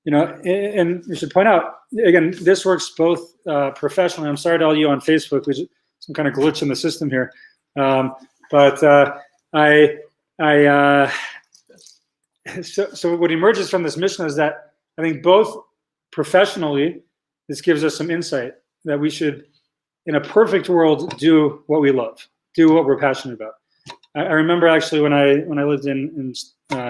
And we should point out, again, this works both professionally. I'm sorry to all you on Facebook, which is some kind of glitch in the system here. So what emerges from this mission is that I think both professionally, this gives us some insight that we should, in a perfect world, do what we love, do what we're passionate about. I remember actually when I lived in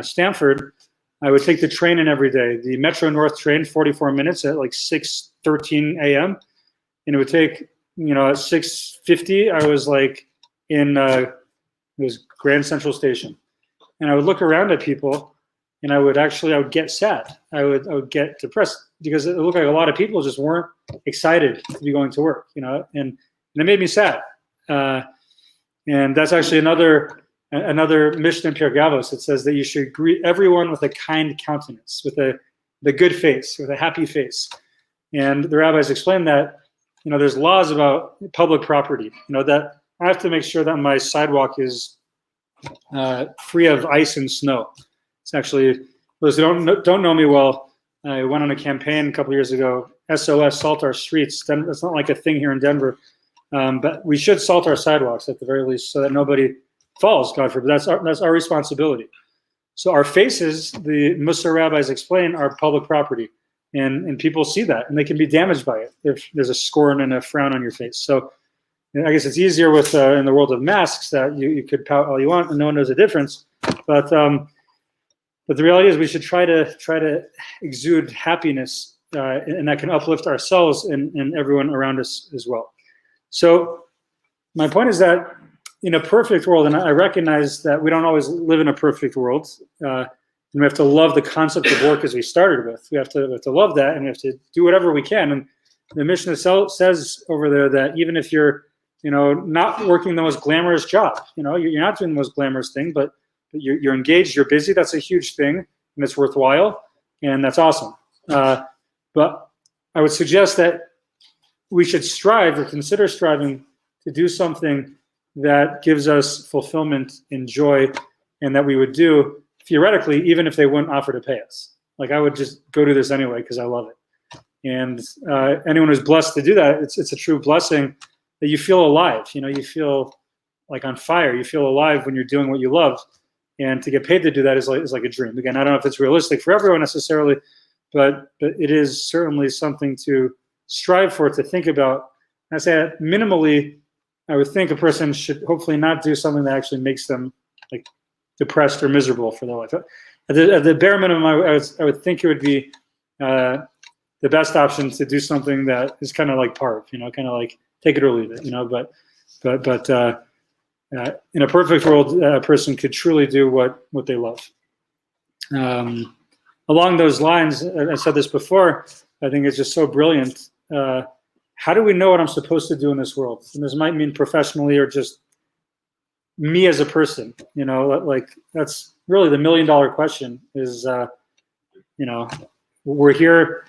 Stanford, I would take the train in every day, the Metro North train, 44 minutes at like 6:13 a.m. And it would take, at 6:50, I was like in, it was Grand Central Station. And I would look around at people and I would get sad. I would get depressed because it looked like a lot of people just weren't excited to be going to work, and it made me sad. And that's actually another mission in Pirkei Avos. It says that you should greet everyone with a kind countenance, with the good face, with a happy face. And the rabbis explain that, there's laws about public property, that I have to make sure that my sidewalk is free of ice and snow. It's actually, those who don't know me well, I went on a campaign a couple of years ago, SOS, Salt Our Streets. It's not like a thing here in Denver, but we should salt our sidewalks at the very least so that nobody falls, God forbid. That's our responsibility. So our faces, the Musar rabbis explain, are public property, and people see that, and they can be damaged by it if there's a scorn and a frown on your face. So I guess it's easier with in the world of masks that you could pout all you want and no one knows the difference. But the reality is we should try to exude happiness, and that can uplift ourselves and everyone around us as well. So my point is that in a perfect world, and I recognize that we don't always live in a perfect world, and we have to love the concept of work as we started with. We have to love that, and we have to do whatever we can. And the Mishnah says over there that even if you're not working the most glamorous job, you're not doing the most glamorous thing, but you're engaged, you're busy, that's a huge thing, and it's worthwhile, and that's awesome. But I would suggest that we should strive or consider striving to do something that gives us fulfillment and joy, and that we would do theoretically, even if they wouldn't offer to pay us. Like I would just go do this anyway because I love it. And anyone who's blessed to do that, it's a true blessing that you feel alive. You feel like on fire. You feel alive when you're doing what you love. And to get paid to do that is like a dream. Again, I don't know if it's realistic for everyone necessarily, but it is certainly something to strive for, to think about. I say that minimally, I would think a person should hopefully not do something that actually makes them like depressed or miserable for their life. At the bare minimum, I would think it would be the best option to do something that is kind of like parv, kind of like take it or leave it, But in a perfect world, a person could truly do what they love. Along those lines, I said this before, I think it's just so brilliant. How do we know what I'm supposed to do in this world? And this might mean professionally or just me as a person, like that's really the $1 million question is, we're here,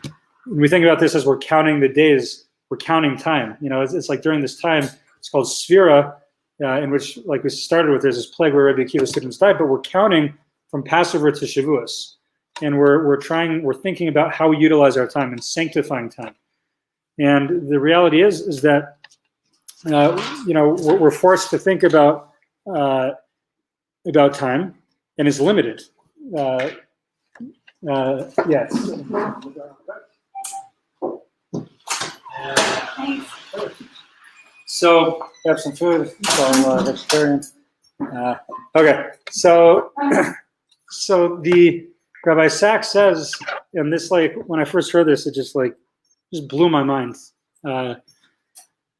when we think about this as we're counting the days, we're counting time. It's like during this time, it's called Sphira, in which, like we started with, there's this plague where Rabbi Akiva's students died, but we're counting from Passover to Shavuos. And we're thinking about how we utilize our time and sanctifying time. And the reality is that, we're forced to think about time, and it's limited. Yes. So I have some food. So I'm a vegetarian. Okay. So the Rabbi Sachs says, and this, like, when I first heard this, it just blew my mind,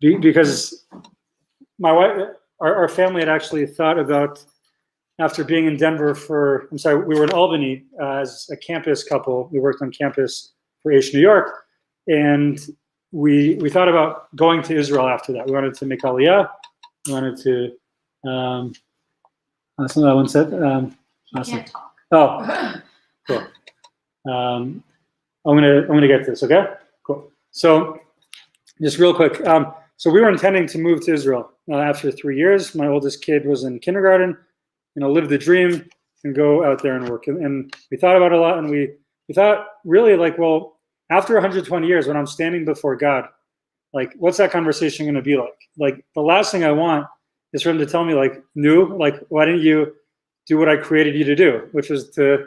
because my wife, our family had actually thought about, after being in Denver we were in Albany as a campus couple. We worked on campus for H New York, and we thought about going to Israel after that. We wanted to make Aliyah. We wanted to. Something that one said. Can't talk. Oh, cool. I'm gonna get to this. Okay, cool. So, just real quick. So we were intending to move to Israel after 3 years. My oldest kid was in kindergarten. Live the dream and go out there and work. And we thought about it a lot, and we we thought really like, well, after 120 years, when I'm standing before God, like, what's that conversation going to be like? Like, the last thing I want is for him to tell me, like, like, why didn't you do what I created you to do, which was to,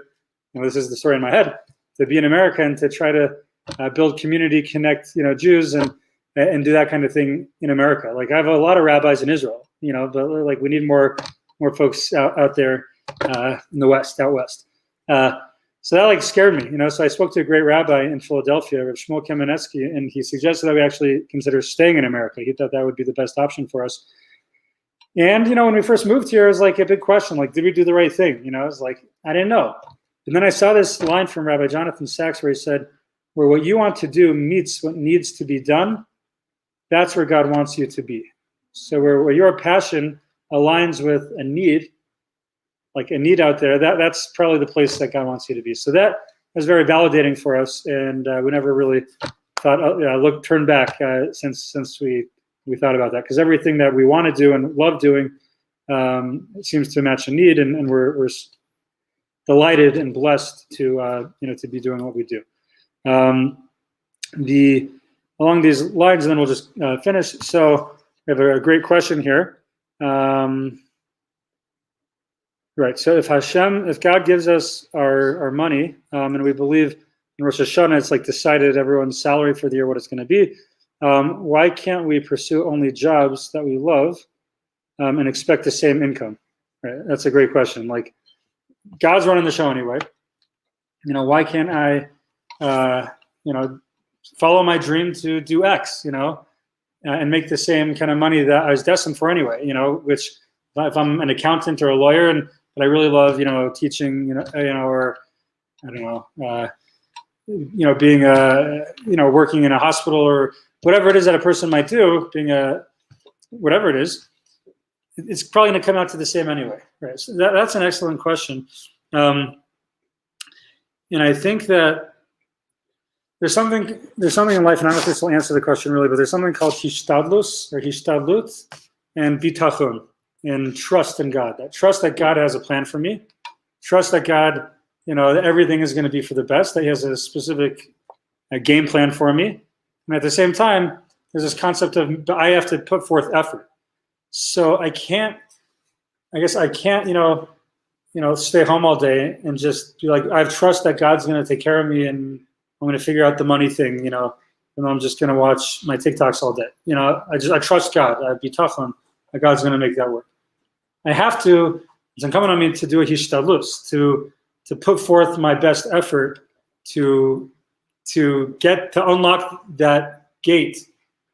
this is the story in my head, to be in America and to try to build community, connect, Jews and do that kind of thing in America. Like, I have a lot of rabbis in Israel, but like we need more folks out there in the West, out West. So that like scared me, So I spoke to a great rabbi in Philadelphia, Rav Shmuel Kamenetsky, and he suggested that we actually consider staying in America. He thought that would be the best option for us. And, when we first moved here, it was like a big question, like, did we do the right thing? It was like, I didn't know. And then I saw this line from Rabbi Jonathan Sachs where he said, where what you want to do meets what needs to be done, that's where God wants you to be. So where your passion aligns with a need, like a need out there, that's probably the place that God wants you to be. So that was very validating for us, and we never really thought, turned back since we thought about that, because everything that we want to do and love doing seems to match a need, and we're delighted and blessed to to be doing what we do. Along these lines, and then we'll just finish. So we have a great question here. Right. So if God gives us our money, and we believe in Rosh Hashanah, it's like decided everyone's salary for the year, what it's going to be. Why can't we pursue only jobs that we love and expect the same income? Right. That's a great question. Like, God's running the show anyway. Why can't I, follow my dream to do X, and make the same kind of money that I was destined for anyway, which if I'm an accountant or a lawyer but I really love, teaching, or I don't know, being working in a hospital or whatever it is that a person might do, whatever it is, it's probably going to come out to the same anyway, right? So that's an excellent question. And I think that there's something in life, and I don't know if this will answer the question really, but there's something called hishtadlus or hishtadlut and bitachon, and trust in God. That trust that God has a plan for me, trust that God, that everything is going to be for the best, that He has a specific game plan for me. And at the same time, there's this concept of I have to put forth effort. So I can't, stay home all day and just be like, I have trust that God's going to take care of me and I'm going to figure out the money thing, and I'm just going to watch my TikToks all day. I trust God. I'd be tough on that God's going to make that work. I have to, it's incumbent on me to do a hishtadlus, to put forth my best effort to unlock that gate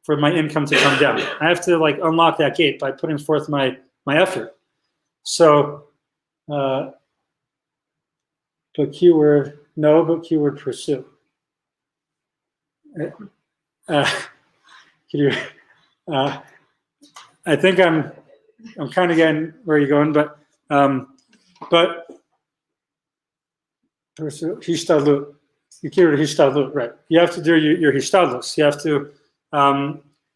for my income to come down. I have to unlock that gate by putting forth my effort. So, but keyword pursue. I think I'm kind of getting where you're going, but pursue hishtadlut. The keyword hishtadlut, right? You have to do your hishtadlus. You have to.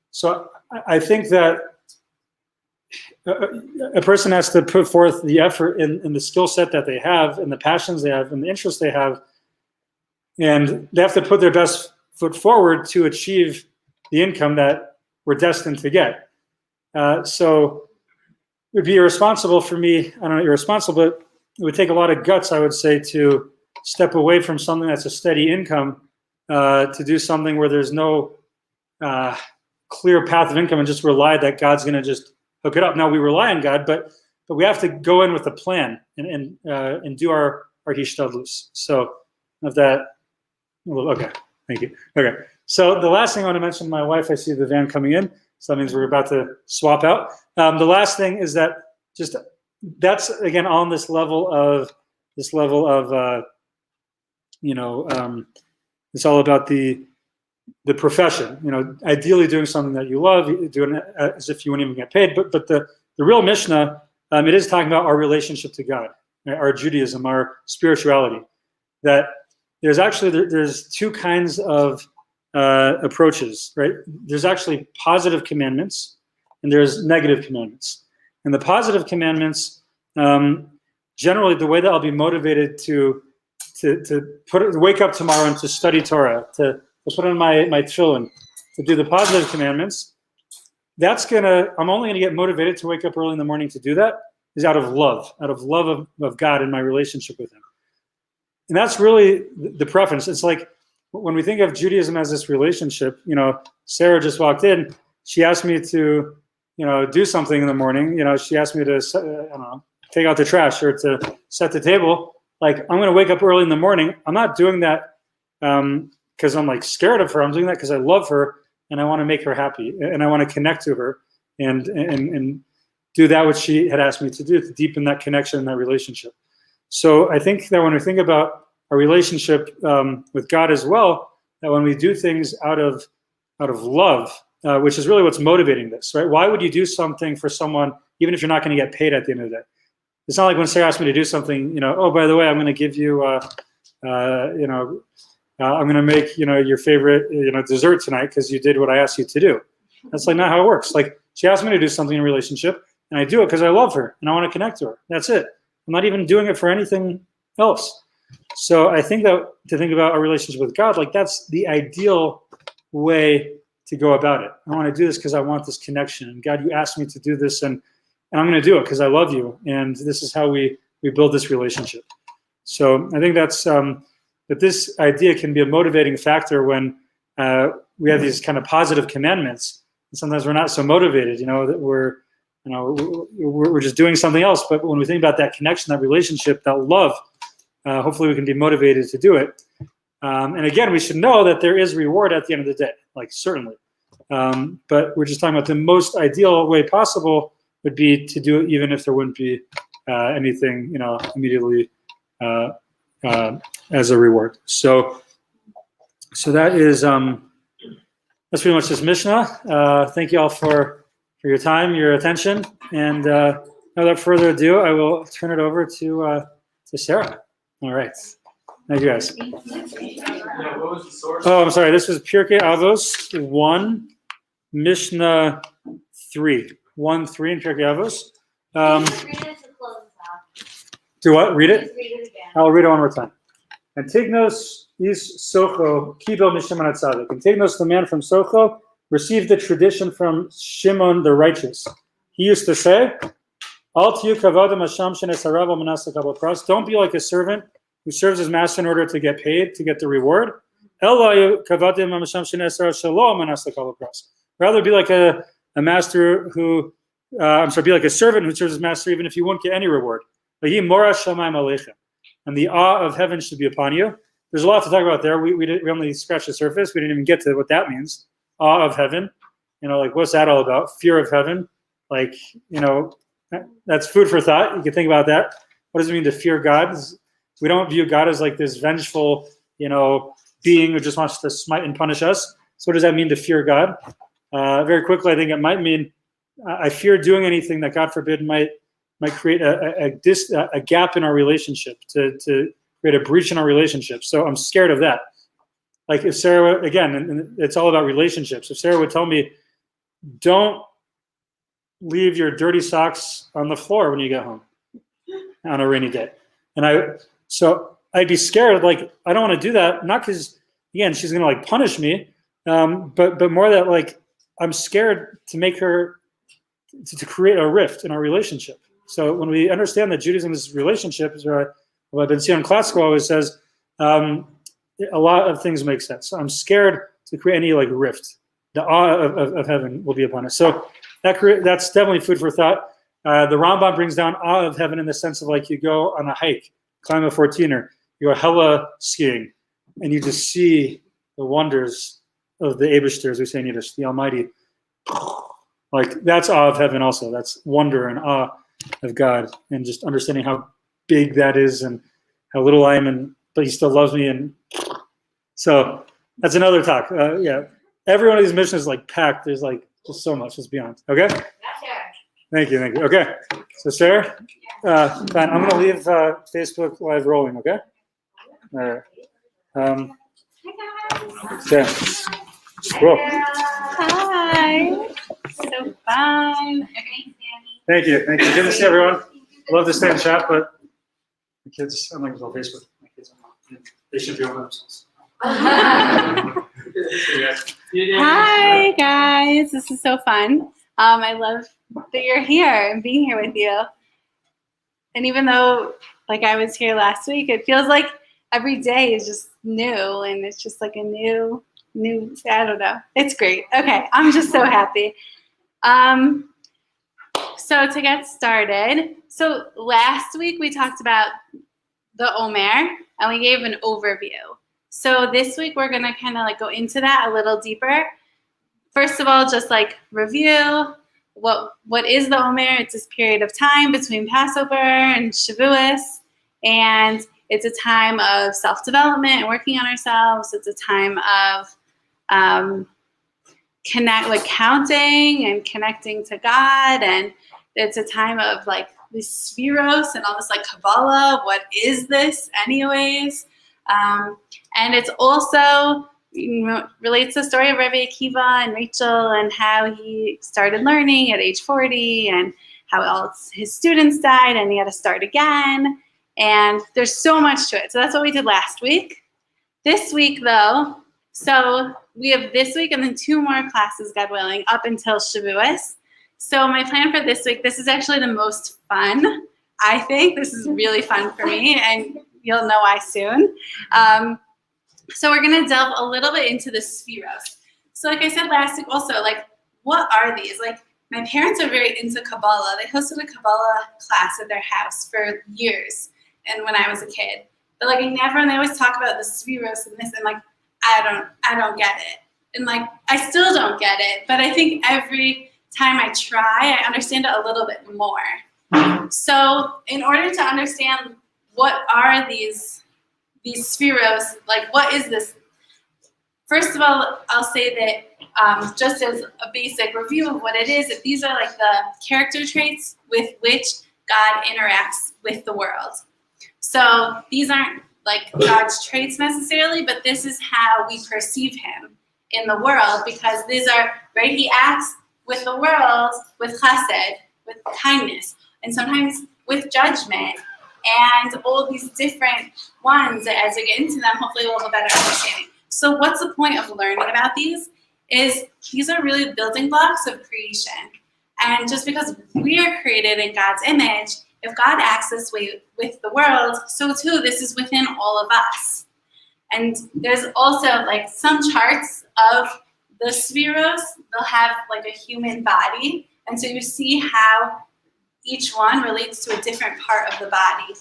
So I think that a person has to put forth the effort in the skill set that they have, and the passions they have, and the interests they have, and they have to put their best foot forward to achieve the income that we're destined to get. So it would be irresponsible for me, I don't know, irresponsible, but it would take a lot of guts, I would say, to step away from something that's a steady income to do something where there's no clear path of income and just rely that God's going to just hook it up. Now, we rely on God, but we have to go in with a plan and do our hishtadlus. So of that, okay, thank you. Okay, so the last thing I want to mention, my wife, I see the van coming in, so that means we're about to swap out. The last thing is that that's again on this level of it's all about the profession. Ideally doing something that you love, doing it as if you wouldn't even get paid. But the real Mishnah, it is talking about our relationship to God, right? Our Judaism, our spirituality. That there's two kinds of approaches, right? There's actually positive commandments and there's negative commandments. And the positive commandments, generally, the way that I'll be motivated to wake up tomorrow and to study Torah, to put on my tefillin, to do the positive commandments, I'm only gonna get motivated to wake up early in the morning to do that is out of love of God and my relationship with him. And that's really the preference. It's like when we think of Judaism as this relationship, Sarah just walked in, she asked me to, do something in the morning, she asked me to, take out the trash or to set the table. Like, I'm going to wake up early in the morning. I'm not doing that because I'm like scared of her. I'm doing that because I love her and I want to make her happy and I want to connect to her and do that which she had asked me to do, to deepen that connection and that relationship. So I think that when we think about our relationship with God as well, that when we do things out of love, which is really what's motivating this, right? Why would you do something for someone even if you're not going to get paid at the end of the day? It's not like when Sarah asked me to do something, oh, by the way, I'm going to give you, I'm going to make, your favorite, dessert tonight because you did what I asked you to do. That's like not how it works. Like, she asked me to do something in a relationship and I do it because I love her and I want to connect to her. That's it. I'm not even doing it for anything else. So I think that to think about our relationship with God, like that's the ideal way to go about it. I want to do this because I want this connection. And God, you asked me to do this and I'm going to do it because I love you. And this is how we build this relationship. So I think that's that this idea can be a motivating factor when we have these kind of positive commandments. And sometimes we're not so motivated, that we're just doing something else. But when we think about that connection, that relationship, that love, hopefully we can be motivated to do it. And again, we should know that there is reward at the end of the day, like certainly. But we're just talking about the most ideal way possible would be to do it even if there wouldn't be anything, immediately as a reward. So that is that's pretty much this Mishnah. Thank you all for your time, your attention, and without further ado, I will turn it over to Sarah. All right, thank you guys. What was the source? Oh, I'm sorry. This was Pirkei Avos 1, Mishnah 3. 1-3 in Pirkei Avos. Do what? Read it? I'll read it one more time. Antignos is Socho kibel mishimon hatzadik. Antignos, the man from Socho, received the tradition from Shimon the righteous. He used to say, don't be like a servant who serves his master in order to get paid, to get the reward. Rather be like a master who, be like a servant who serves his master even if you won't get any reward. And the awe of heaven should be upon you. There's a lot to talk about there. We only scratched the surface. We didn't even get to what that means. Awe of heaven. Like what's that all about? Fear of heaven. Like, that's food for thought. You can think about that. What does it mean to fear God? We don't view God as like this vengeful, being who just wants to smite and punish us. So what does that mean to fear God? Very quickly, I think it might mean I fear doing anything that, God forbid, might create a gap in our relationship, to create a breach in our relationship. So I'm scared of that. Like if Sarah, again, and it's all about relationships. If Sarah would tell me, don't leave your dirty socks on the floor when you get home on a rainy day. And so I'd be scared. Like, I don't want to do that. Not because, again, she's going to like punish me. But more that like, I'm scared to make her, to create a rift in our relationship. So when we understand that Judaism is relationship, is what Ben Zion Classical always says, a lot of things make sense. So I'm scared to create any like rift. The awe of heaven will be upon us. So that's definitely food for thought. The Rambam brings down awe of heaven in the sense of like you go on a hike, climb a 14er, you go hella skiing, and you just see the wonders of the Eibishter, as we say in Yiddish, the Almighty. Like that's awe of heaven also. That's wonder and awe of God, and just understanding how big that is and how little I am, but He still loves me. And so that's another talk. Yeah, every one of these missions is like packed. There's like just so much. Just beyond. Okay. Thank you. Okay. So Sarah, fine. I'm gonna leave Facebook Live rolling. Okay. All right. Okay. Cool. Hi. So fun. Thank you. Good to see everyone. Love to stay and chat, but the kids, I'm not going to go Facebook. My kids are not. They should be over themselves. Hi guys, this is so fun. I love that you're here and being here with you. And even though like I was here last week, it feels like every day is just new and it's just like a new, I don't know. It's great. Okay, I'm just so happy. So to get started, so last week we talked about the Omer and we gave an overview. So this week we're gonna kind of like go into that a little deeper. First of all, just like review what is the Omer. It's this period of time between Passover and Shavuos, and it's a time of self-development and working on ourselves. It's a time of counting and connecting to God, and it's a time of like this Sfiros and all this like Kabbalah. What is this anyways? And it's also relates to the story of Rabbi Akiva and Rachel and how he started learning at age 40 and how all his students died and he had to start again. And there's so much to it. So that's what we did last week. This week though, so we have this week and then 2 more classes, God willing, up until Shavuos. So my plan for this week, this is actually the most fun, I think. This is really fun for me, and you'll know why soon. So we're going to delve a little bit into the Sfiros. So like I said last week also, like, what are these? Like, my parents are very into Kabbalah. They hosted a Kabbalah class at their house for years, and when I was a kid. But like, and they always talk about the Sfiros and this, and like, I don't get it. And like, I still don't get it, but I think every time I try, I understand it a little bit more. So in order to understand what are these Sfiros, like what is this? First of all, I'll say that just as a basic review of what it is, that these are like the character traits with which God interacts with the world. So these aren't like God's traits necessarily, but this is how we perceive him in the world, because these are, right, he acts with the world with chesed, with kindness, and sometimes with judgment, and all these different ones that as we get into them, hopefully we'll have a better understanding. So what's the point of learning about these? Is these are really building blocks of creation. And just because we are created in God's image, if God acts this way with the world, so too this is within all of us. And there's also like some charts of the Sfiros, they'll have like a human body. And so you see how each one relates to a different part of the body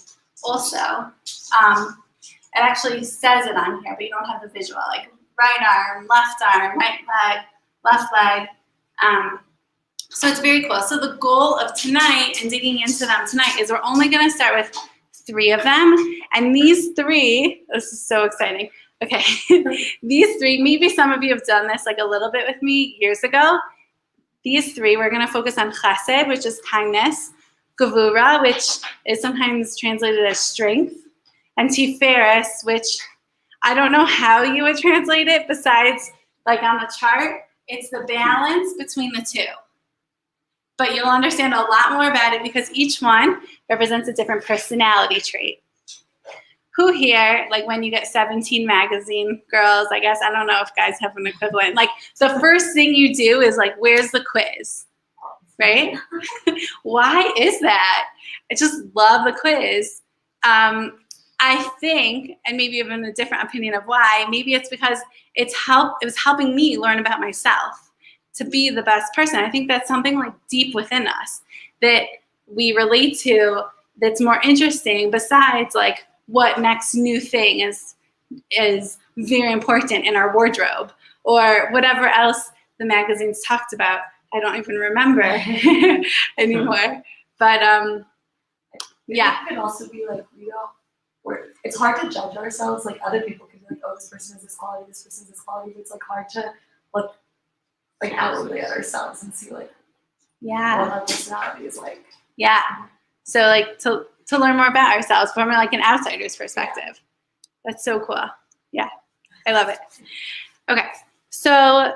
also. It actually says it on here, but you don't have the visual, like right arm, right leg, left leg. So it's very cool. So the goal of tonight and digging into them tonight is we're only going to start with 3 of them. And these 3, this is so exciting. Okay, these 3, maybe some of you have done this like a little bit with me years ago. These 3, we're going to focus on chesed, which is kindness, gevura, which is sometimes translated as strength, and tiferes, which I don't know how you would translate it besides like on the chart. It's the balance between the 2. But you'll understand a lot more about it because each one represents a different personality trait. Who here, like when you get 17 magazine, girls, I guess, I don't know if guys have an equivalent, like the first thing you do is like, where's the quiz, right? Why is that? I just love the quiz. I think, and maybe even a different opinion of why, maybe it's because it was helping me learn about myself to be the best person. I think that's something like deep within us that we relate to that's more interesting besides like what next new thing is very important in our wardrobe or whatever else the magazines talked about. I don't even remember anymore. But yeah. It could also be like, where it's hard to judge ourselves. Like other people can be like, oh, this person has this quality, this person has this quality. But it's like hard to look like outwardly at ourselves and see like what our personality is like. Yeah. So like to learn more about ourselves from like an outsider's perspective. That's so cool. Yeah. I love it. Okay. So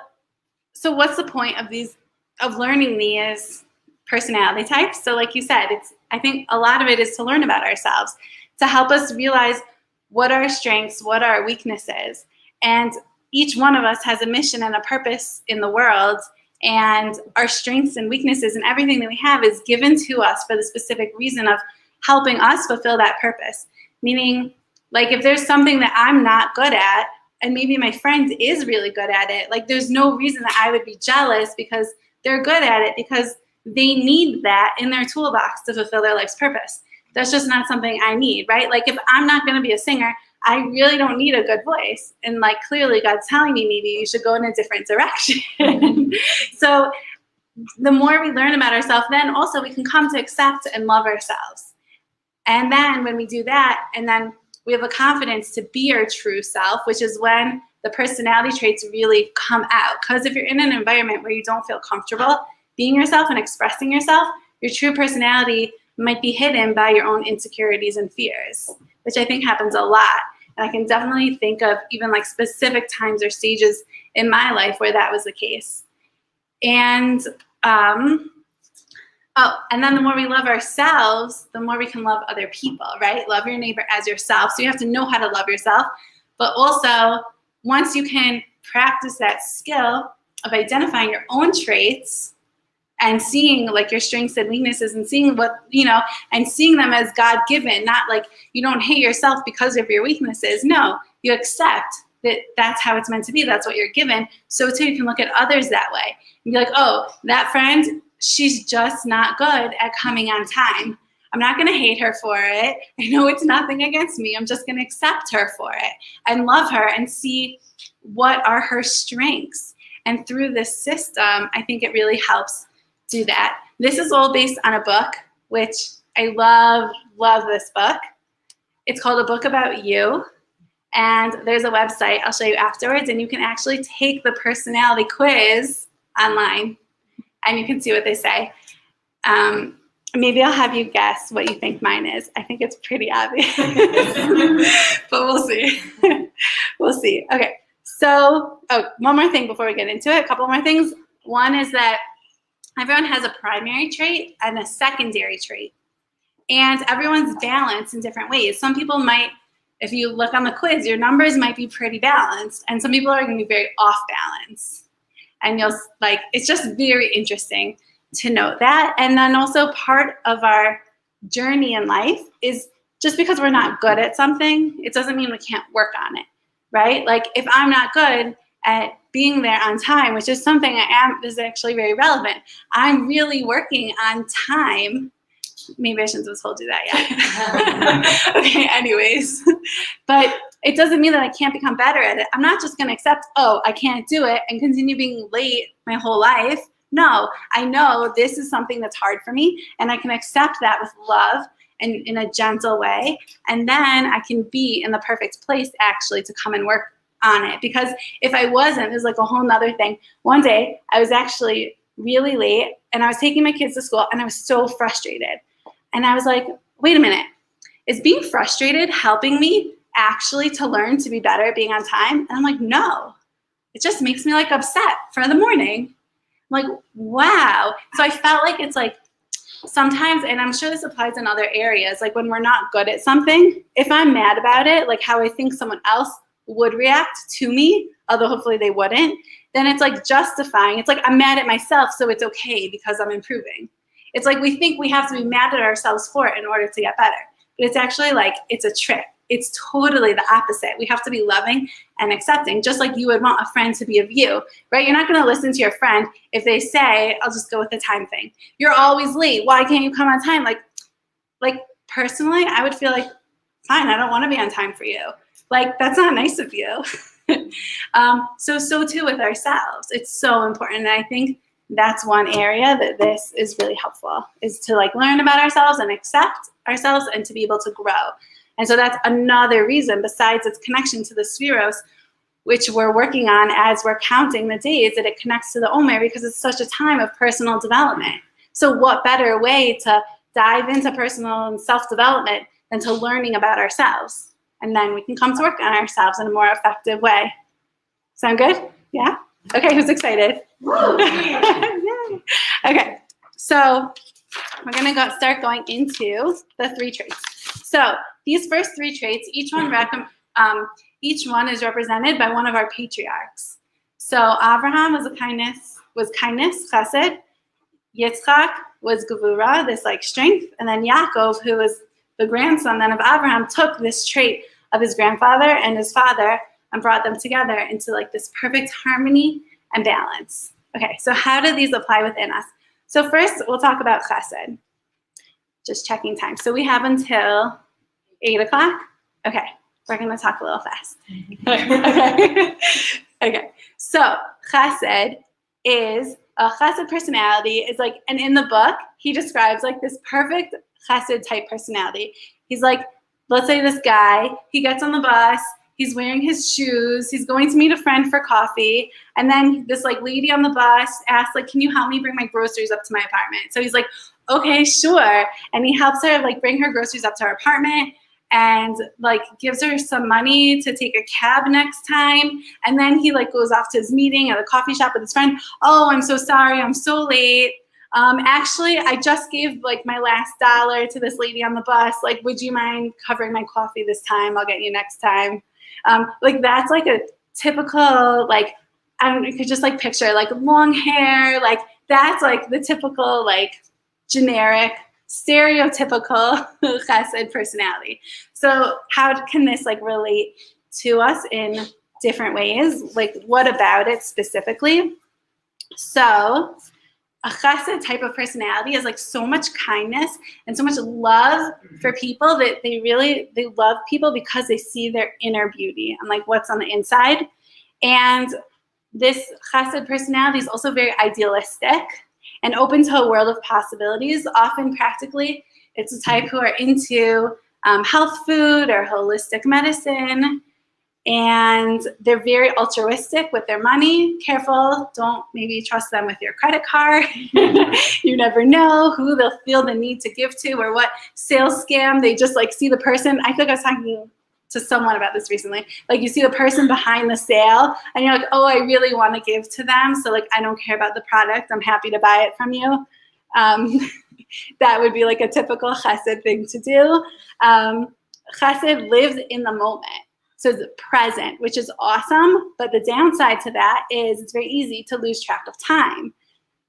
what's the point of learning these personality types? So like you said, I think a lot of it is to learn about ourselves, to help us realize what are our strengths, what are our weaknesses, and each one of us has a mission and a purpose in the world, and our strengths and weaknesses and everything that we have is given to us for the specific reason of helping us fulfill that purpose. Meaning, like, if there's something that I'm not good at, and maybe my friend is really good at it, like, there's no reason that I would be jealous because they're good at it, because they need that in their toolbox to fulfill their life's purpose. That's just not something I need, right? Like, if I'm not going to be a singer, I really don't need a good voice. And like, clearly God's telling me maybe you should go in a different direction. So the more we learn about ourselves, then also we can come to accept and love ourselves. And then when we do that, and then we have a confidence to be our true self, which is when the personality traits really come out. Because if you're in an environment where you don't feel comfortable being yourself and expressing yourself, your true personality might be hidden by your own insecurities and fears, which I think happens a lot. And I can definitely think of even like specific times or stages in my life where that was the case. And and then the more we love ourselves, the more we can love other people, right? Love your neighbor as yourself. So you have to know how to love yourself. But also, once you can practice that skill of identifying your own traits and seeing like your strengths and weaknesses and seeing what, and seeing them as God-given, not like you don't hate yourself because of your weaknesses. No, you accept that that's how it's meant to be. That's what you're given. So too, you can look at others that way and be like, oh, that friend, she's just not good at coming on time. I'm not going to hate her for it. I know it's nothing against me. I'm just going to accept her for it and love her and see what are her strengths. And through this system, I think it really helps do that. This is all based on a book, which I love this book. It's called A Book About You. And there's a website I'll show you afterwards, and you can actually take the personality quiz online and you can see what they say. Maybe I'll have you guess what you think mine is. I think it's pretty obvious, but we'll see. We'll see. Okay, so one more thing before we get into it, a couple more things. One is that everyone has a primary trait and a secondary trait, and everyone's balanced in different ways. Some people might, if you look on the quiz, your numbers might be pretty balanced, and some people are going to be very off balance. And you'll like, it's just very interesting to note that. And then also part of our journey in life is just because we're not good at something, it doesn't mean we can't work on it, right? Like if I'm not good at being there on time, which is something I am, is actually very relevant. I'm really working on time. Maybe I shouldn't have told you that yet. Okay, anyways. But it doesn't mean that I can't become better at it. I'm not just going to accept, oh, I can't do it and continue being late my whole life. No, I know this is something that's hard for me, and I can accept that with love and in a gentle way. And then I can be in the perfect place actually to come and work on it. Because if I wasn't, there's like a whole nother thing. One day I was actually really late and I was taking my kids to school and I was so frustrated. And I was like, wait a minute, is being frustrated helping me actually to learn to be better at being on time? And I'm like, no, it just makes me like upset for the morning. I'm like, wow. So I felt like it's like sometimes, and I'm sure this applies in other areas, like when we're not good at something, if I'm mad about it, like how I think someone else would react to me, although hopefully they wouldn't, then it's like justifying. It's like I'm mad at myself, so it's okay because I'm improving. It's like we think we have to be mad at ourselves for it in order to get better. But it's actually like, it's a trick. It's totally the opposite. We have to be loving and accepting, just like you would want a friend to be of you, right? You're not going to listen to your friend if they say, I'll just go with the time thing. You're always late. Why can't you come on time? Like personally, I would feel like, fine, I don't want to be on time for you. Like, that's not nice of you. So too with ourselves. It's so important. And I think that's one area that this is really helpful, is to like learn about ourselves and accept ourselves and to be able to grow. And so that's another reason, besides its connection to the Spheros, which we're working on as we're counting the days, that it connects to the Omer, because it's such a time of personal development. So what better way to dive into personal and self-development than to learning about ourselves? And then we can come to work on ourselves in a more effective way. Sound good? Yeah? Okay, who's excited? Yay. Okay, so we're gonna start going into the 3 traits. So these first three traits, each one is represented by one of our patriarchs. So Abraham was kindness, chesed. Yitzchak was gevura, this like strength, and then Yaakov, who was the grandson then of Abraham, took this trait of his grandfather and his father and brought them together into like this perfect harmony and balance. Okay, so how do these apply within us? So first, we'll talk about chesed. Just checking time. So we have until 8 o'clock. Okay, we're going to talk a little fast. Okay. Okay. So chesed is a chesed personality is like, and in the book, he describes like this perfect chesed type personality. He's like, let's say this guy, he gets on the bus, he's wearing his shoes, he's going to meet a friend for coffee, and then this like lady on the bus asks like, can you help me bring my groceries up to my apartment? So he's like, okay, sure. And he helps her like bring her groceries up to her apartment and like gives her some money to take a cab next time. And then he like goes off to his meeting at a coffee shop with his friend. Oh, I'm so sorry, I'm so late. Actually, I just gave like my last $1 to this lady on the bus. Like, would you mind covering my coffee this time? I'll get you next time. Like that's like a typical, like, I don't know, you could just like picture like long hair, like that's like the typical, like generic, stereotypical chesed personality. So how can this like relate to us in different ways? Like what about it specifically? So a chesed type of personality is like so much kindness and so much love for people that they love people because they see their inner beauty and like what's on the inside. And this chesed personality is also very idealistic and open to a world of possibilities. Often practically, it's a type who are into health food or holistic medicine. And they're very altruistic with their money. Careful, don't maybe trust them with your credit card. You never know who they'll feel the need to give to or what sales scam. They just like see the person. I feel like I was talking to someone about this recently. Like you see the person behind the sale and you're like, oh, I really want to give to them. So like, I don't care about the product. I'm happy to buy it from you. That would be like a typical chesed thing to do. Chesed lives in the moment. So it's present, which is awesome. But the downside to that is it's very easy to lose track of time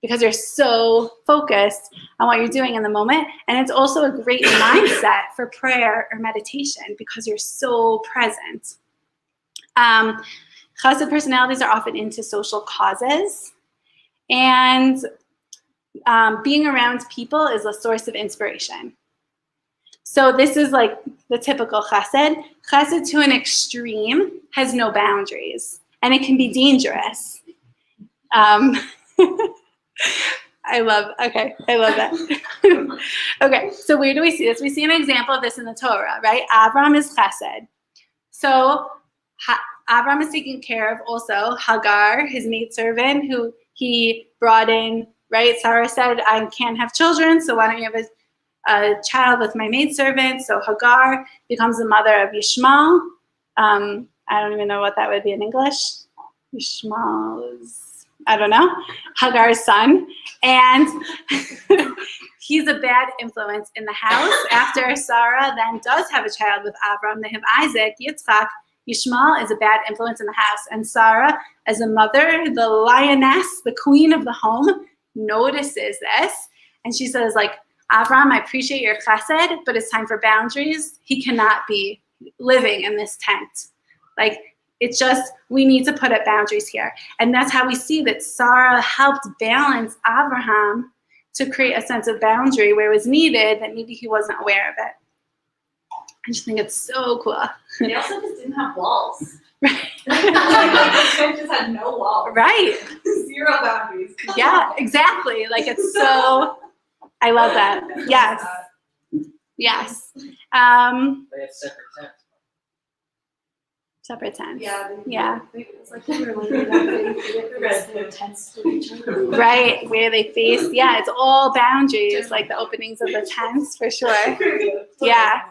because you're so focused on what you're doing in the moment. And it's also a great mindset for prayer or meditation because you're so present. Chesed personalities are often into social causes. And being around people is a source of inspiration. So this is like the typical chesed. Chesed to an extreme has no boundaries, and it can be dangerous. I love that. Okay, so where do we see this? We see an example of this in the Torah, right? Avram is chesed. So Avram is taking care of also Hagar, his maidservant, who he brought in, right? Sarah said, I can't have children, so why don't you have a child with my maidservant? So Hagar becomes the mother of Yishmael. I don't even know what that would be in English. Yishmael is, I don't know, Hagar's son. And he's a bad influence in the house. After Sarah then does have a child with Abram, they have Isaac, Yitzchak. Yishmael is a bad influence in the house. And Sarah, as a mother, the lioness, the queen of the home, notices this. And she says, like, Avram, I appreciate your chesed, but it's time for boundaries. He cannot be living in this tent. Like, it's just, we need to put up boundaries here. And that's how we see that Sarah helped balance Abraham to create a sense of boundary where it was needed that maybe he wasn't aware of it. I just think it's so cool. They also just didn't have walls. Right. They just had no walls. Right. Zero boundaries. Yeah, exactly. Like, it's so... I love that. Yes. Yes. They have separate tents. Separate tents. Yeah. Yeah. It's like they were like their tents to each other. Right, where they face. Yeah, it's all boundaries, like the openings of the tents, for sure. Yeah.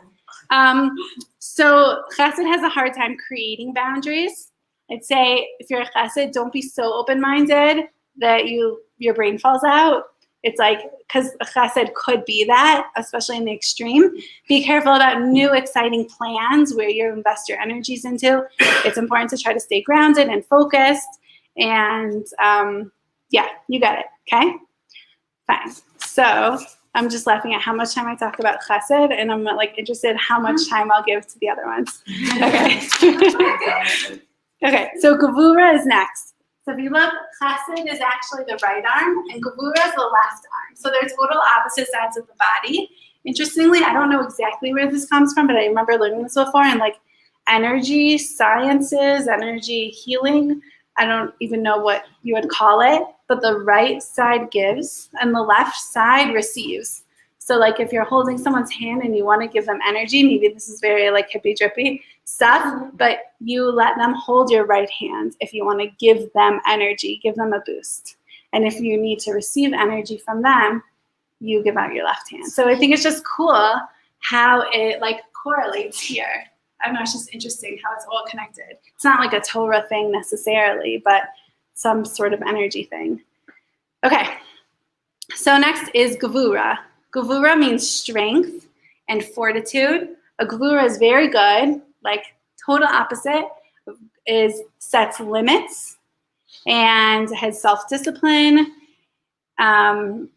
So chesed has a hard time creating boundaries. I'd say if you're a chesed, don't be so open-minded that your brain falls out. It's like, because chesed could be that, especially in the extreme. Be careful about new exciting plans where you invest your energies into. It's important to try to stay grounded and focused. And yeah, you got it, okay? Fine. So I'm just laughing at how much time I talk about chesed, and I'm like interested in how much time I'll give to the other ones. Okay. Okay, so gevura is next. So if you look, chesed is actually the right arm, and gevura is the left arm. So they're total opposite sides of the body. Interestingly, I don't know exactly where this comes from, but I remember learning this before in like energy sciences, energy healing. I don't even know what you would call it, but the right side gives and the left side receives. So like if you're holding someone's hand and you want to give them energy, maybe this is very like hippy drippy stuff, but you let them hold your right hand if you want to give them energy, give them a boost. And if you need to receive energy from them, you give out your left hand. So I think it's just cool how it like correlates here. I don't know, it's just interesting how it's all connected. It's not like a Torah thing necessarily, but some sort of energy thing. Okay, so next is gevura. Gevura means strength and fortitude. A gevura is very good, like total opposite, is sets limits and has self-discipline. There's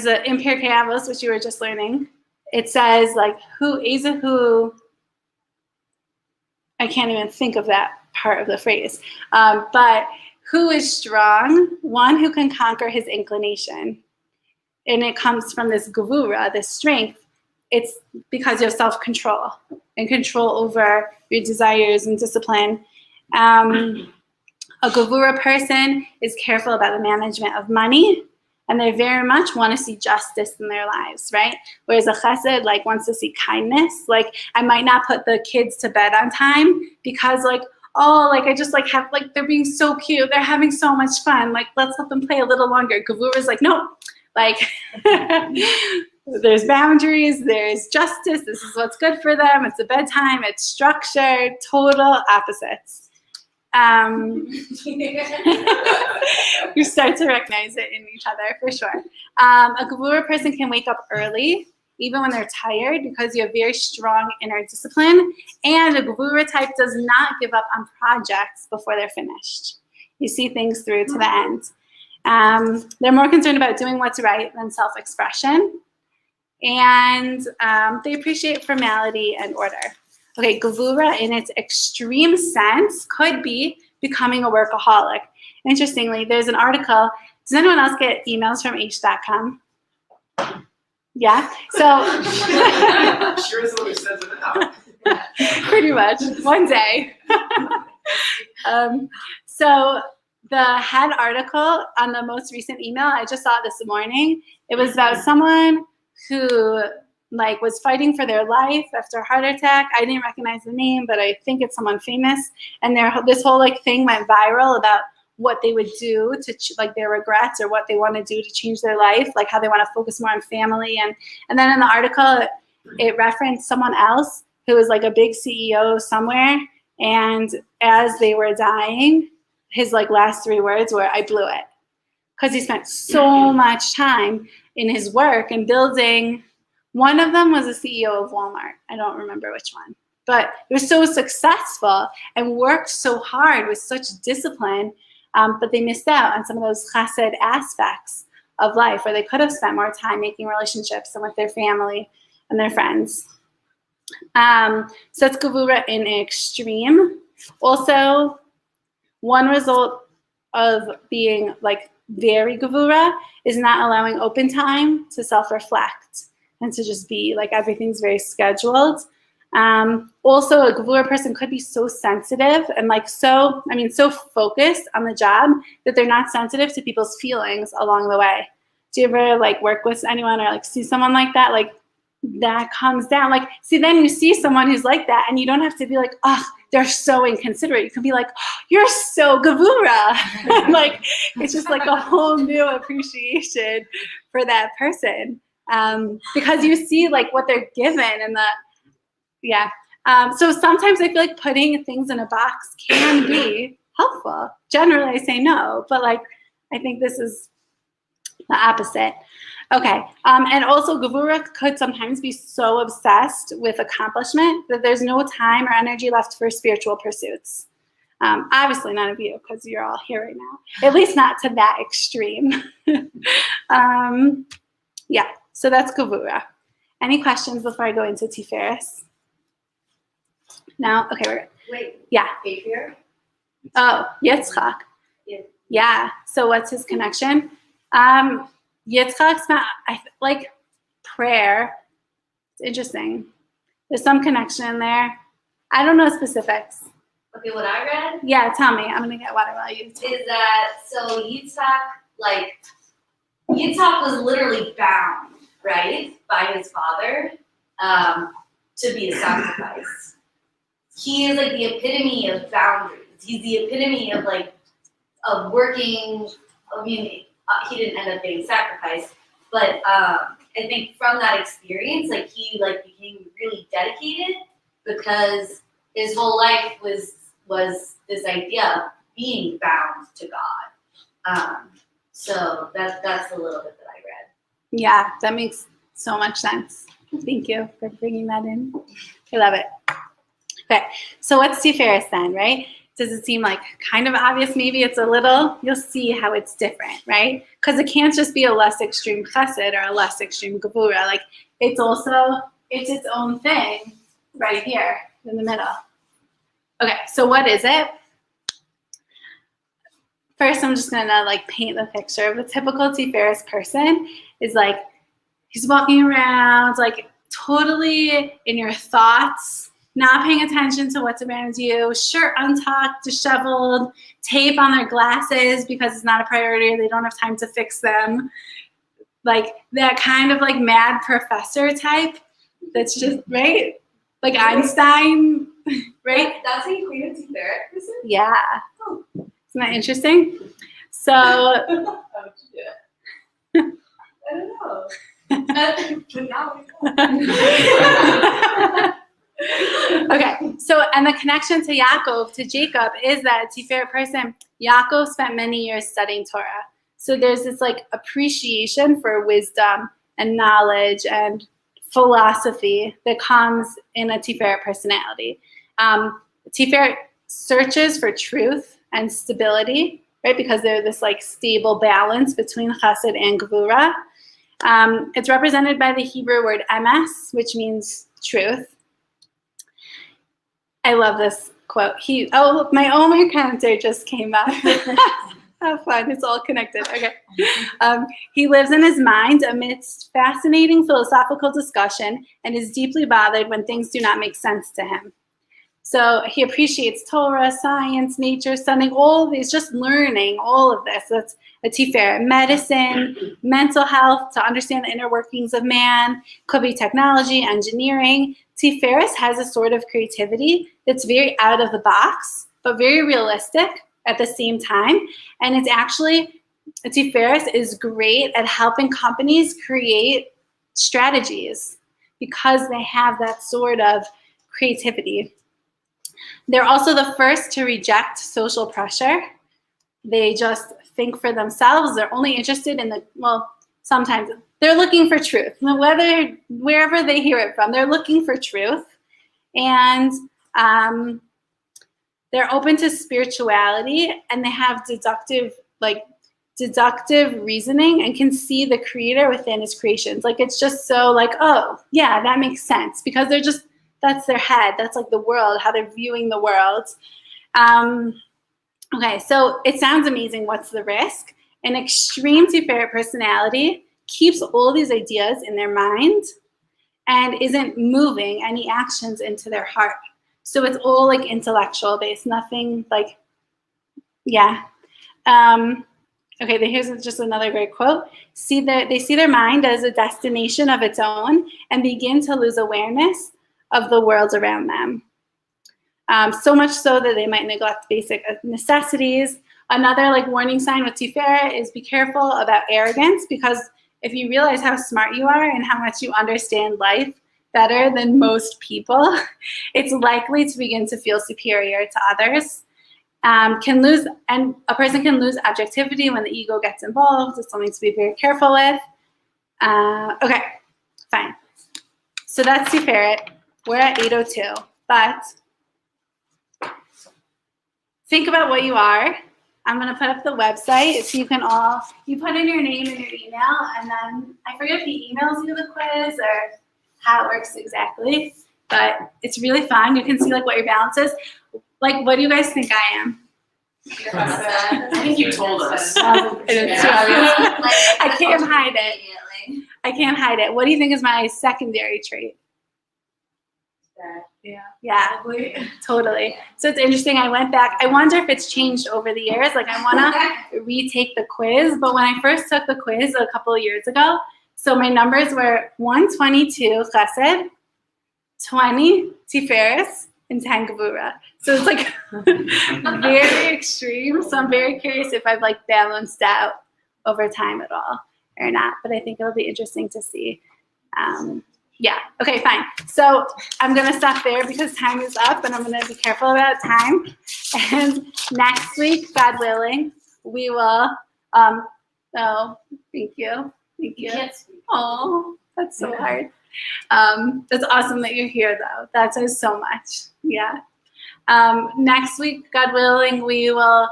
an in Pirkei Avos, which you were just learning. It says like who, I can't even think of that part of the phrase, but who is strong? One who can conquer his inclination. And it comes from this gevura, this strength. It's because you have self-control and control over your desires and discipline. A gevura person is careful about the management of money, and they very much want to see justice in their lives, right? Whereas a chesed like wants to see kindness. Like I might not put the kids to bed on time because like, oh, like I just like have like they're being so cute, they're having so much fun. Like let's let them play a little longer. Gevura is like, no, like there's boundaries, there's justice. This is what's good for them. It's a bedtime. It's structured. Total opposites. You start to recognize it in each other for sure. A gevura person can wake up early, even when they're tired, because you have very strong inner discipline. And a gevura type does not give up on projects before they're finished. You see things through to the end. They're more concerned about doing what's right than self-expression. And they appreciate formality and order. Okay, gevura in its extreme sense could be becoming a workaholic. Interestingly, there's an article. Does anyone else get emails from H.com? Yeah? So Sure is what it says it out. pretty much, one day. So the head article on the most recent email, I just saw it this morning. It was about someone who like was fighting for their life after a heart attack. I didn't recognize the name, but I think it's someone famous. And this whole like thing went viral about what they would do to like their regrets or what they want to do to change their life, like how they want to focus more on family. And then in the article, it referenced someone else who was like a big CEO somewhere. And as they were dying, his like last 3 words were, "I blew it." Because he spent so much time in his work and building. One of them was a CEO of Walmart. I don't remember which one. But it was so successful and worked so hard with such discipline, but they missed out on some of those chesed aspects of life where they could have spent more time making relationships and with their family and their friends. So it's gevura in extreme. Also, one result of being like very gevura is not allowing open time to self-reflect and to just be like everything's very scheduled. Also, a gevura person could be so sensitive and like so focused on the job that they're not sensitive to people's feelings along the way. Do you ever like work with anyone or like see someone like that? Like that comes down. Like, see, then you see someone who's like that and you don't have to be like, oh, they're so inconsiderate. You can be like, oh, you're so gevura. Like, it's just like a whole new appreciation for that person. Because you see like what they're given and so sometimes I feel like putting things in a box can be helpful. Generally I say no, but like I think this is The opposite. Okay. And also Gevura could sometimes be so obsessed with accomplishment that there's no time or energy left for spiritual pursuits. Obviously none of you, because you're all here right now. At least not to that extreme. Yeah, so that's Gevura. Any questions before I go into Tiferes? No? Okay, we're good. Wait, Yeah. Patriarch? Oh, Yitzchak. Yeah. Yeah. So what's his connection? Yitzchak's like prayer. It's interesting. There's some connection there. I don't know specifics. Okay, what I read Yeah, tell me. I'm gonna get water while you talk. is that so Yitzhak was literally bound, right, by his father, to be a sacrifice. He is like the epitome of boundaries. He's the epitome of working. I mean, he didn't end up being sacrificed, but I think from that experience, he became really dedicated because his whole life was this idea of being bound to God. So that's a little bit that I read. Yeah, that makes so much sense. Thank you for bringing that in. I love it. Okay, so what's Tiferes then, right? Does it seem like kind of obvious? Maybe it's a little. You'll see how it's different, right? Because it can't just be a less extreme chesed or a less extreme gevura. Like it's its own thing right here in the middle. Okay, so what is it? First, I'm just gonna paint the picture of a typical Tiferes person. Is he's walking around totally in your thoughts, not paying attention to what's around you, shirt untucked, disheveled, tape on their glasses because it's not a priority, they don't have time to fix them. That kind of mad professor type that's just, right? Like Einstein, right? That's how you create a Tiferet person? Yeah. Isn't that interesting? So, How would you do it? I don't know. But now we know. okay, so, and the connection to Yaakov, to Jacob, is that a Tiferet person, Yaakov spent many years studying Torah. So there's this appreciation for wisdom and knowledge and philosophy that comes in a Tiferet personality. Tiferet searches for truth and stability, right? Because they're this stable balance between chesed and gevura. It's represented by the Hebrew word emes, which means truth. I love this quote. My Omer counter just came up. How fun, it's all connected. Okay. He lives in his mind amidst fascinating philosophical discussion and is deeply bothered when things do not make sense to him. So he appreciates Torah, science, nature, studying all of these, just learning all of this. That's a Tiferet. Medicine, mental health, to understand the inner workings of man, could be technology, engineering. Tiferes has a sort of creativity that's very out of the box, but very realistic at the same time. And it's actually, Tiferes is great at helping companies create strategies because they have that sort of creativity. They're also the first to reject social pressure. They just think for themselves. They're only interested in sometimes they're looking for truth. Wherever they hear it from, they're looking for truth. And they're open to spirituality, and they have deductive reasoning and can see the creator within his creations. It's just so oh, yeah, that makes sense, because that's their head. That's the world, how they're viewing the world. Okay, so it sounds amazing. What's the risk? An extreme Tiferet personality keeps all these ideas in their mind and isn't moving any actions into their heart. So it's all intellectual based, nothing yeah. Okay, here's just another great quote. They see their mind as a destination of its own and begin to lose awareness of the world around them. So much so that they might neglect basic necessities. Another warning sign with Tiferet is be careful about arrogance, because if you realize how smart you are and how much you understand life better than most people, it's likely to begin to feel superior to others. can lose, and a person can lose objectivity when the ego gets involved. It's something to be very careful with. Okay, fine. So that's Tiferet. We're at 8:02, but think about what you are. I'm gonna put up the website so you can all, you put in your name and your email, and then I forget if he emails you the quiz or how it works exactly, but it's really fun. You can see like what your balance is. Like, what do you guys think I am? I think you told us. It's too obvious. I can't hide it. Immediately. I can't hide it. What do you think is my secondary trait? Yeah, totally. So it's interesting. I went back. I wonder if it's changed over the years. Like, I want to retake the quiz. But when I first took the quiz a couple of years ago, so my numbers were 122 chesed, 20 tiferes, and 10 gevura. So it's like very extreme. So I'm very curious if I've like balanced out over time at all or not. But I think it'll be interesting to see. Yeah. Okay, fine. So I'm going to stop there because time is up and I'm going to be careful about time. And next week, God willing, we will, oh, thank you. Thank you. Oh, that's so hard. That's awesome that you're here though. That says so much. Yeah. Next week, God willing, we will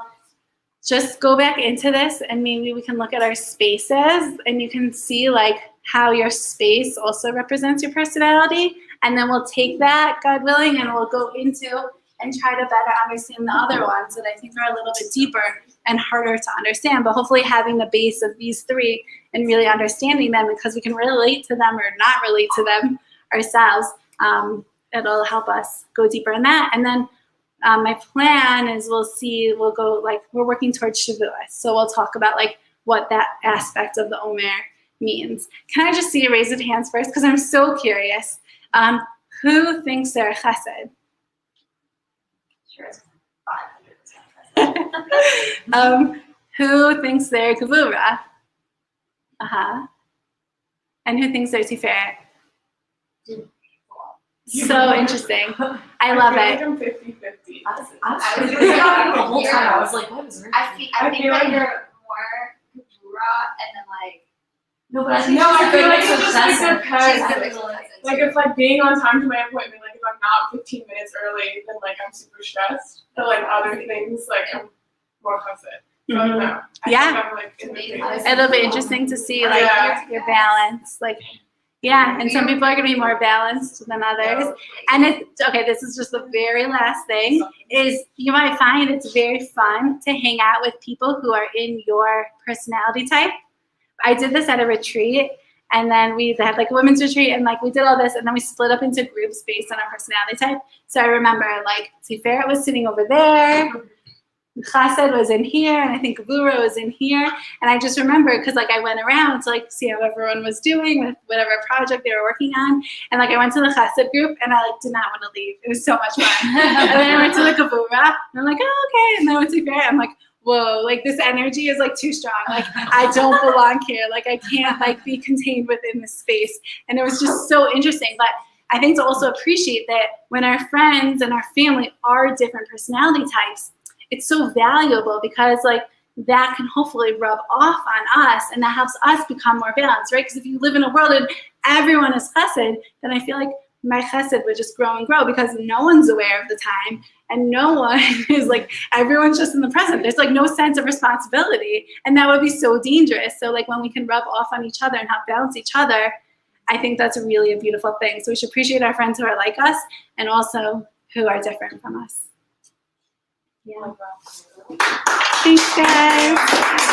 just go back into this and maybe we can look at our spaces and you can see like how your space also represents your personality. And then we'll take that, God willing, and we'll go into and try to better understand the other ones that I think are a little bit deeper and harder to understand. But hopefully having the base of these three and really understanding them because we can relate to them or not relate to them ourselves, it'll help us go deeper in that. And then my plan is we'll go like, we're working towards Shavuos. So we'll talk about like what that aspect of the Omer means. Can I just see a raise of hands first? Because I'm so curious. Who thinks they're chesed? Sure, it's 500%. Who thinks they're gevura? And who thinks they're tiferet? So interesting. I love it. I'm 50-50. I was The whole time I was like, what is I think that you're more gevura and then like. No, but I think No, I she's feel good like with it's just like success. depends. She's Like if like being on time to my appointment, like if I'm not 15 minutes early, then like I'm super stressed. But like other things, like I'm more chesed. So I don't know. I Yeah. think I'm like in between. It'll be interesting to see like Yeah. your balance. Like, yeah, and some people are gonna be more balanced than others. And it's okay, this is just the very last thing, is you might find it's very fun to hang out with people who are in your personality type. I did this at a retreat, and then we had like a women's retreat, and like we did all this, and then we split up into groups based on our personality type. So I remember like Tiferet was sitting over there, Chesed was in here, and I think Gevura was in here. And I just remember because like I went around to like see how everyone was doing with whatever project they were working on, and like I went to the Chesed group, and I like did not want to leave. It was so much fun. And then I went to the Gevura, and I'm like, oh okay. And then I went to Tiferet. I'm like, whoa, like this energy is like too strong. Like I don't belong here. Like I can't like be contained within this space. And it was just so interesting. But I think to also appreciate that when our friends and our family are different personality types, it's so valuable because like that can hopefully rub off on us and that helps us become more balanced, right? Because if you live in a world and everyone is chesed, then I feel like my chesed would just grow and grow because no one's aware of the time and no one is like, everyone's just in the present. There's like no sense of responsibility and that would be so dangerous. So like when we can rub off on each other and help balance each other, I think that's really a beautiful thing. So we should appreciate our friends who are like us and also who are different from us. Yeah. Thanks, guys.